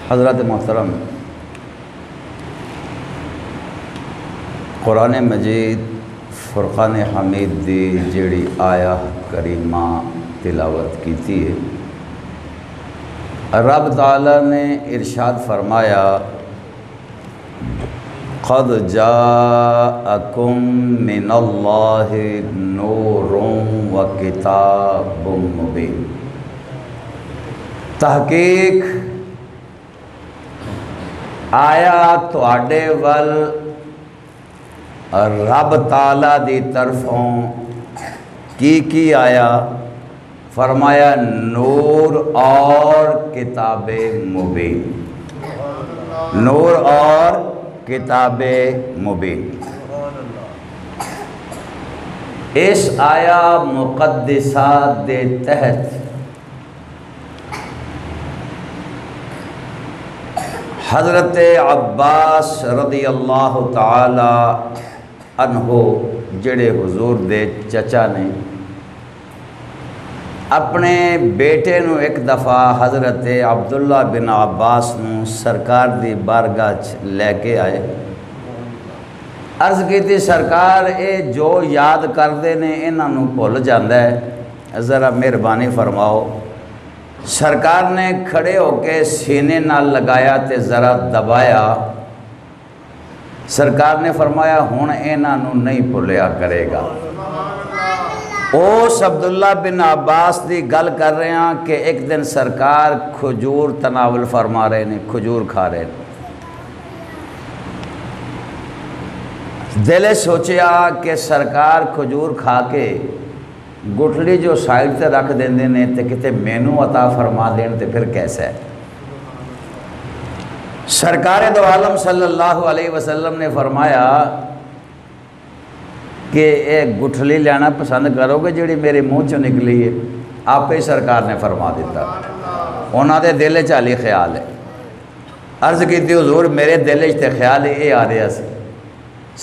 حضرت محترم، قرآن مجید فرقان حمید دی جیڑی آیا کریمہ تلاوت کیتی ہے، رب تعالیٰ نے ارشاد فرمایا قد جاءکم من اللہ نور و کتاب مبین۔ تحقیق آیا تواڈے ول رب تعالیٰ دی طرفوں کی آیا؟ فرمایا نور اور کتاب مبین، نور اور کتاب مبین۔ اس آیا مقدسہ دے تحت حضرت عباس رضی اللہ تعالی عنہ جڑے حضور دے چچا نے اپنے بیٹے نو ایک دفعہ حضرت عبداللہ بن عباس نو سرکار دی بارگاہ لے کے آئے، عرض کی تھی سرکار اے جو یاد کردے نے انہاں نو بھول جاندا ہے، ذرا مہربانی فرماؤ۔ سرکار نے کھڑے ہو کے سینے نال لگایا تے ذرا دبایا، سرکار نے فرمایا ہن انہاں نو نہیں بھولیا کرے گا۔ اس عبداللہ بن عباس دی گل کر رہے ہیں کہ ایک دن سرکار کھجور تناول فرما رہے ہیں، کھجور کھا رہے ہیں، دلے سوچیا کہ سرکار کھجور کھا کے گٹھلی جو سائڈ تے رکھ دیندے نے تے کتے مینو عطا فرما دین تے پھر کیسا ہے؟ سرکار دو عالم صلی اللہ علیہ وسلم نے فرمایا کہ ایک گٹھلی لینا پسند کرو گے جڑی میرے منہ چوں نکلی ہے؟ آپ ہی سرکار نے فرما دیتا، انہاں دے دل وچ علی خیال ہے۔ عرض کیتی حضور میرے دل وچ تے خیال یہ آ رہا سی،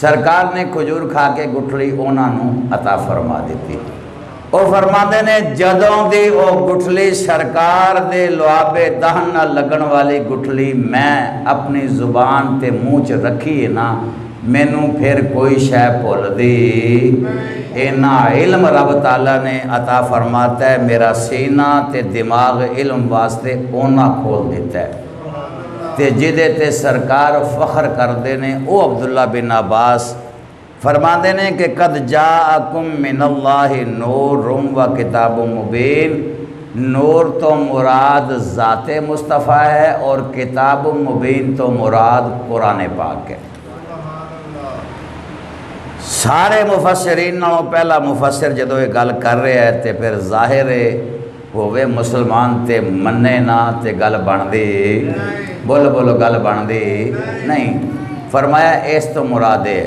سرکار نے کھجور کھا کے گٹھلی انہاں نو عطا فرما دیتی۔ وہ فرماتے نے جدوں دی وہ گٹھلی سرکار دے لعابے دہن نہ لگن والی گٹھلی میں اپنی زبان تے منہ چ رکھی ہے نا، مینوں پھر کوئی شے بھول دی اینا علم رب تعالیٰ نے عطا فرماتا ہے، میرا سینہ تے دماغ علم واسطے اونا کھول دیتا ہے تے جدے تے سرکار فخر کردے نے۔ او عبداللہ بن عباس فرماندے نے کہ قد جاءکم من اللہ نور و کتاب مبین، نور تو مراد ذات مصطفیٰ ہے اور کتاب مبین تو مراد قرآن پاک ہے۔ سارے مفسرین نالوں پہلا مفسر جدو یہ گل کر رہے ہیں تے پھر ظاہر ہوئے مسلمان تے مننے نہ تے گل بن دی، بولو بولو گل بن دی نہیں۔ فرمایا اس تو مراد ہے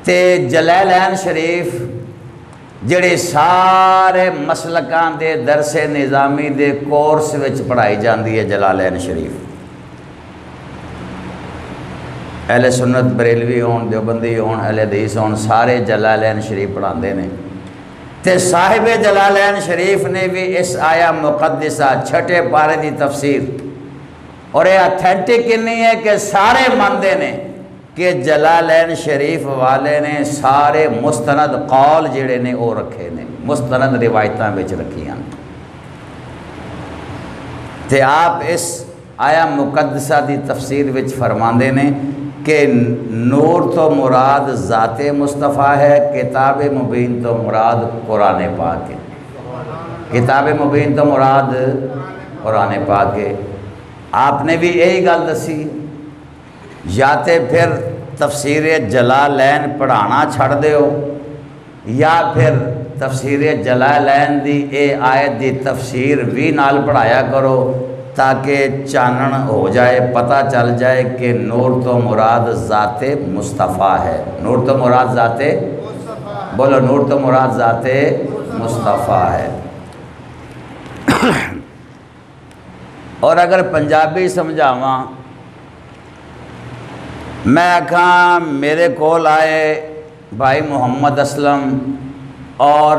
تے جلالین شریف جڑے سارے مسلکاں دے درس نظامی دے کورس وچ پڑھائی جاندی ہے، جلالین شریف اہل سنت بریلوی ہون، دیوبندی ہون، اہل حدیث ہون، سارے جلالین شریف پڑھاندے نے تے صاحب جلالین شریف نے بھی اس آیا مقدسہ چھٹے پارے دی تفسیر اور یہ اتھینٹک نہیں ہے کہ سارے ماندے نے کہ جلالین شریف والے نے سارے مستند قول جڑے نے وہ رکھے نے، مستند روایتاں وچ رکھیاں تے آپ اس آیا مقدسہ دی تفسیر وچ فرماندے نے کہ نور تو مراد ذات مصطفیٰ ہے، کتاب مبین تو مراد قرآن پاک ہے، کتاب مبین تو مراد قرآن پاک ہے۔ آپ نے بھی یہی گل دسی، یا تے پھر تفسیر جلالین پڑھانا چھڑ دیو یا پھر تفسیر جلالین دی اے آیت دی تفسیر بھی نال پڑھایا کرو تاکہ چانن ہو جائے، پتہ چل جائے کہ نور تو مراد ذات مصطفیٰ ہے، نور تو مراد ذات، بولو نور تو مراد ذات مصطفیٰ ہے۔ اور اگر پنجابی سمجھاواں میں آکھاں میرے کول آئے بھائی محمد اسلم اور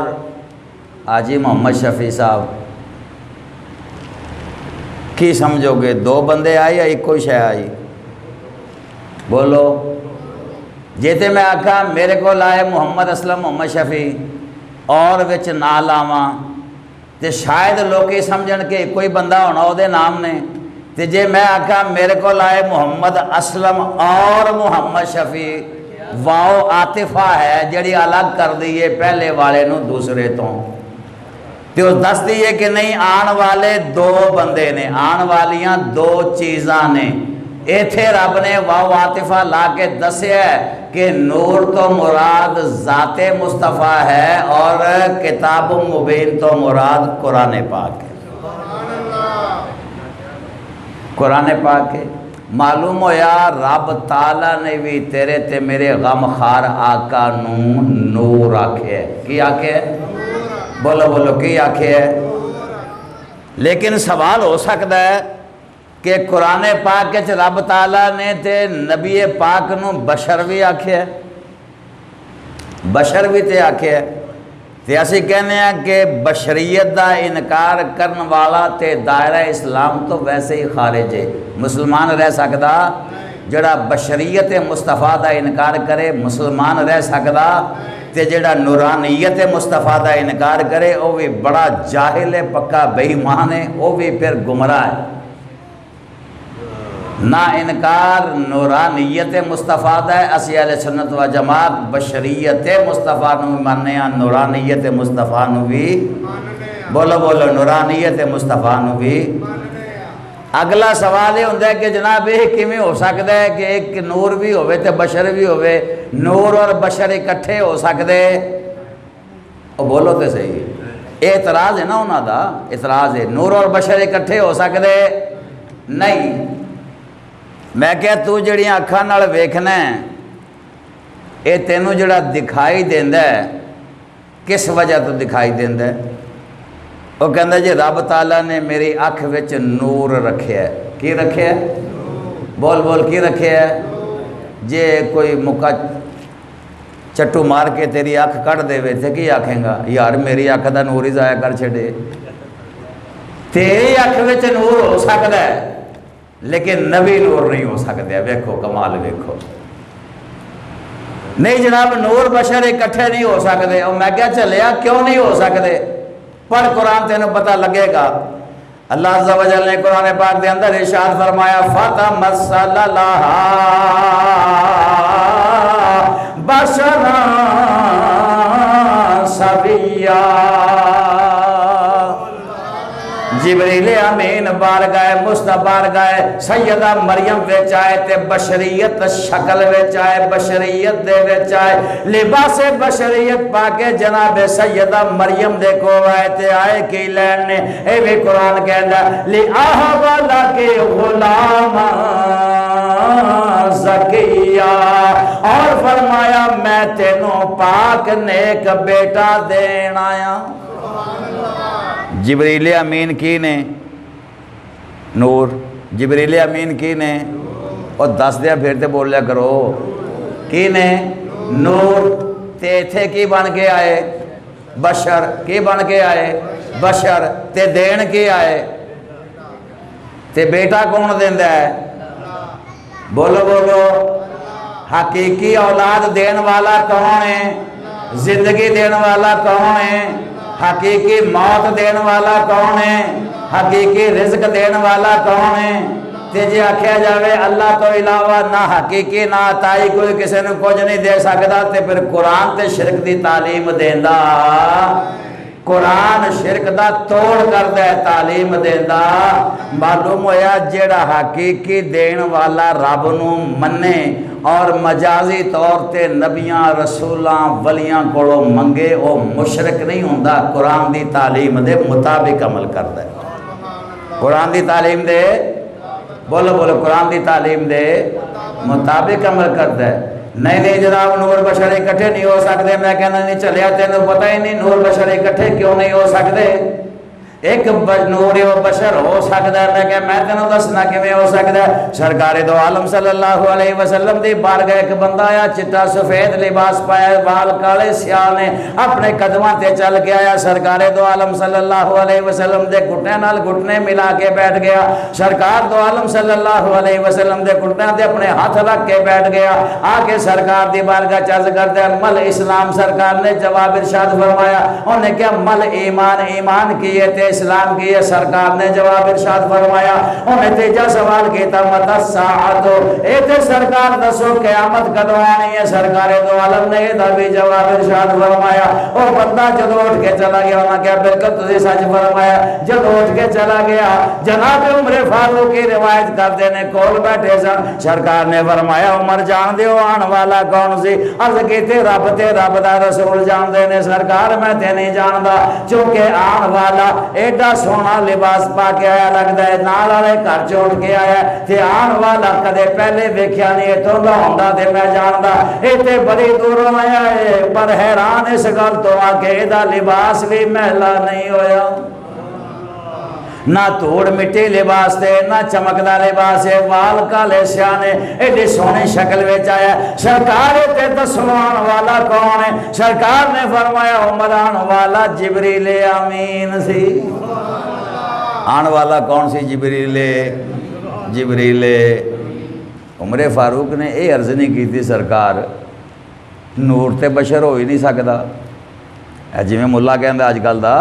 حاجی محمد شفیع صاحب، کی سمجھو گے؟ دو بندے آئے یا ایک کوئی شے آئی؟ بولو جیتے میں آکھا میرے کو لائے محمد اسلم محمد شفیع اور وچ نہ لاواں تے شاید لوکی سمجھن کہ کوئی بندہ ہونا او دے نام نے، تے جے میں آکھا میرے کو لائے محمد اسلم اور محمد شفیع، واؤ عاطفہ ہے جڑی الگ کر دیئے پہلے والے نو دوسرے تو، تے اس دس دیئے کہ نہیں آن والے دو بندے نے، آن والیاں دو چیزاں نے۔ ایتھے رب نے واو عاطفہ لا کے دسے ہے کہ نور تو مراد ذات مصطفیٰ ہے اور کتاب مبین تو مراد قرآن پاک ہے۔ قرآن پاک ہے۔ معلوم ہویا رب تعالیٰ نے بھی تیرے تے میرے غم خار آقا نو نور آکھے ہے۔ کی آکھے ہے؟ بولو بولو کی آکھے ہے؟ لیکن سوال ہو سکتا ہے کہ قرآن پاک کے رب تعالیٰ نے تے نبی پاک نو بشر بھی آکھے ہے، بشر بھی تے آکھے ہے، تے اسی کہنے ہیں کہ بشریت دا انکار کرن والا تے دائرہ اسلام تو ویسے ہی خارج ہے۔ مسلمان رہ سکدا جڑا بشریت مصطفیٰ دا انکار کرے؟ مسلمان رہ سکدا تے جڑا نورانیت مصطفیٰ دا انکار کرے وہ بھی بڑا جاہل ہے، پکا بے ایمان ہے، وہ بھی پھر گمراہ ہے۔ نہ انکار نورانیت مصطفیٰ دا ہے، اسی اہل سنت و جماعت بشریت مصطفیٰ نو بھی ماننے ہیں، نورانیت مصطفیٰ نو بھی، بولو بولو نورانیت مصطفیٰ نو بھی۔ اگلا سوال یہ ہوتا ہے کہ جناب یہ کیویں ہو سکتا ہے کہ ایک نور بھی ہوئے تے بشر بھی ہوئے؟ نور اور بشر اکٹھے ہو سکتے؟ او بولو تے صحیح، اعتراض ہے نا انہاں دا، اعتراض ہے نور اور بشر اکٹھے ہو سکتے نہیں۔ میں کہ تو جڑیاں اکھاں نال ویکھنا ہے اے تینوں جڑا دکھائی دیندا ہے کس وجہ تو دکھائی دیندا ہے؟ وہ کہندا جی رب تعالیٰ نے میری اکھ وچ نور رکھیا ہے۔ کی رکھیا ہے؟ بول بول کی رکھیا ہے؟ جے کوئی مکہ چٹو مار کے تیری اکھ کٹ دے وے تے کی آکھیں گا؟ یار میری اکھ دا نور ہی ضائع کر چھڑے۔ تیری اکھ وچ نور ہو سکدا ہے لیکن نبی نور نہیں ہو سکتے ہیں۔ ویکھو کمال ویکھو، نہیں جناب نور بشر اکٹھے نہیں ہو سکتے۔ اور میں کیا چلیا کیوں نہیں ہو سکتے؟ پڑھ قرآن تینوں پتہ لگے گا۔ اللہ عز و جل نے قرآن پاک دے اندر ارشاد فرمایا فَتَمَثَّلَ لَهَا بَشَرًا سَوِيًّا۔ جبریل امین بارگاہ مصطفیٰ بارگاہ سیدہ مریم وچ آئے تے بشریت شکل وچ آئے، بشریت دے وچ آئے، لباس بشریت پاکے جناب سیدہ مریم دے کو آئے تے آئے کی لین نے اے بھی قرآن کہندا لِأَهَبَ لَكِ غُلَامًا زَكِيًّا، اور فرمایا میں تینوں پاک نیک بیٹا دین آیا۔ جبریل امین کی نے؟ نور۔ جبریل امین کی نے؟ اور دس دیا پھر تے بول لیا کرو کی نے؟ نور۔ تے تھے کی بن کے آئے؟ بشر۔ کی بن کے آئے؟ بشر۔ تے دین کی آئے؟ تے بیٹا کون دیندا ہے؟ بولو بولو حقیقی اولاد دین والا کون ہے؟ زندگی دین والا کون ہے؟ حقیقی موت دین والا کون ہے؟ حقیقی رزق دین والا کون ہے؟ تے جے آکھیا جاوے اللہ تو علاوہ نہ حقیقی نہ عطائی کوئی کسی نے کچھ نہیں دے سکتا تے پھر قرآن تے شرک دی تعلیم دیندا، قرآن شرک دا توڑ کردا ہے تعلیم دیندا۔ معلوم ہویا جیڑا حقیقی دین والا رب نو منے اور مجازی طور تے نبیاں رسولاں ولیاں کولوں منگے او مشرک نہیں ہوندا، قرآن دی تعلیم دے مطابق عمل کردا ہے۔ قرآن دی تعلیم دے بولو بولو قرآن دی تعلیم دے مطابق عمل کردا ہے۔ نہیں نہیں جناب نور بشر اکٹھے نہیں ہو سکتے، میں کہنا نہیں چلیا تینوں پتہ ہی نہیں نور بشر اکٹھے کیوں نہیں ہو سکتے؟ ایک نور و بشر ہو سکتا ہے، میں کہ میں تینوں دسنا کیویں ہو سکتا ہے۔ سرکار دو عالم صلی اللہ علیہ وسلم دی بارگاہ ایک بندہ آیا، چٹا سفید لباس پایا، بال کالے سیاہ نے، اپنے قدماں تے چل کے آیا، سرکار دو عالم صلی اللہ علیہ وسلم دے گھٹنے نال گھٹنے ملا کے بیٹھ گیا، سرکار دو عالم صلی اللہ علیہ وسلم دے گھٹنے تے اپنے ہاتھ رکھ کے بیٹھ گیا، آ کے سرکار دی بارگاہ چرز کرتے ہیں مل اسلام۔ سرکار نے جواب ارشاد فرمایا، انہیں کیا مل ایمان، ایمان کی ہے اسلام کی ہے؟ سرکار نے جواب ارشاد فرمایا، انہیں تیجا سوال کیتا مت الساعۃ، اے تے سرکار دسو قیامت کدوں آنی ہے؟ سرکار دو عالم نے یہ بھی جواب ارشاد فرمایا۔ اور بندہ جدو اٹھ کے چلا گیا، انہوں نے کہا بالکل تسی سچ فرمایا۔ جدو اٹھ کے چلا گیا، جناب عمر فاروق کی روایت کرتے نے کول بیٹھے سن، سرکار نے فرمایا عمر جان دیو آن والا کون سی؟ عرض کیتے رب تے رب دا رسول جان دے نے۔ سرکار میں تے نہیں جاندا، چونکہ آن والا ایڈا سونا لباس پا کے آیا، لگتا ہے نال والے گھر چھوڑ کے آیا، تے آن والا کدے پہلے ویکھیا نہیں، اتوں دا ہوندا تے میں جاندا، اے تے بڑی دوروں آیا ہے، پر حیران اس گل تو آ کے دا لباس بھی محلا نہیں ہویا، نہ توڑ مٹی لباس تے نہ چمکدا لباس ہے، وال کالے سیاہ نے، ایڈی سونی شکل وچ آیا۔ سرکار تے دسو آن والا کون ہے؟ سرکار نے فرمایا عمر آن والا جبریل امین سی۔ آن والا کون سی؟ جبریل۔ عمر فاروق نے یہ عرض نہیں کی تھی سرکار نور تے بشر ہو ہی نہیں سکتا، جی میں ملا کہندا اج کل دا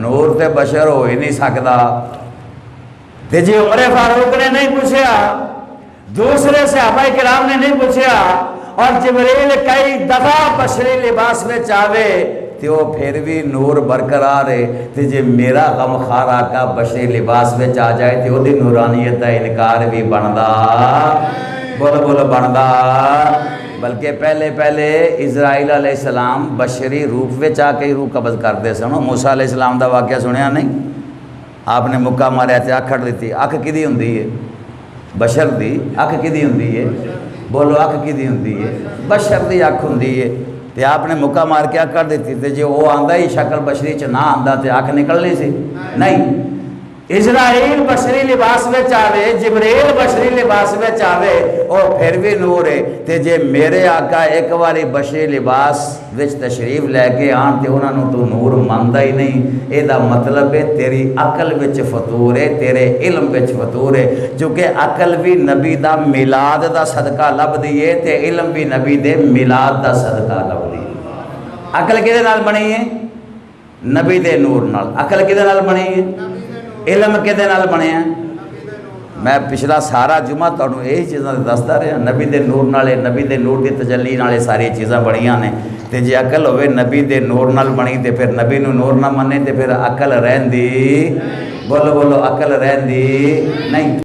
نور تے بشر ہو ہی نہیں سکتا، تے جی عمر فاروق نے نہیں پوچھا، دوسرے صحابہ کرام نے نہیں پوچھا، اور جبریل کئی دفعہ بشری لباس میں چاہے تے وہ پھر بھی نور برقرار ہے، تے جی میرا غمخوار آقا بشری لباس میں آ جائے تے وہ دی نورانیت کا انکار بھی بندا، بولو بندا۔ بلکہ پہلے اسرائیل علیہ السلام بشری روپ میں آ کے روح قبض کرتے سن۔ موسیٰ علیہ السلام دا واقعہ سنیا نہیں؟ آپ نے مکہ ماریا تے اکھ کھڑ دیتی، اکھ کدی ہوندی ہے؟ بشر دی اکھ کدی ہوندی ہے؟ بولو اکھ کدی ہوندی ہے؟ بشر دی اکھ ہوندی ہے، تے آپ نے مکہ مار کے اکھ کر دیتی، تے جے وہ آندا ہی شکل بشری چ نہ آندا تے اکھ نکلنی سی؟ نہیں۔ اسرائیل بشری لباس میں چاہے، جبریل بشری لباس میں چاہے، اور پھر بھی نور ہے، تے جے میرے آقا ایک باری بشری لباس وچ تشریف لے کے آن تے انہاں نوں تو نور مندا ہی نہیں، اے دا مطلب ہے تیری عقل وچ فطور ہے، تیرے علم وچ فطور ہے، چونکہ عقل بھی نبی دا میلاد دا صدقہ لبدی ہے تے علم بھی نبی دے میلاد دا صدقہ لبدی ہے۔ عقل کدے نال بنی ہے؟ نبی دے نور نال۔ عقل کدے نال بنی ہے؟ علم کدے نال بنیا؟ میں پچھلا سارا جمعہ تانوں یہی چیزاں دسدا رہا، نبی دے نور نالے، نبی دے نور دی تجلی نالے ساری چیزاں بڑیاں نے، تے جے عقل ہوئے نبی دے نور نال بنی تے پھر نبی نو نور نہ منے تے پھر عقل رہندی، بولو عقل رہندی نہیں۔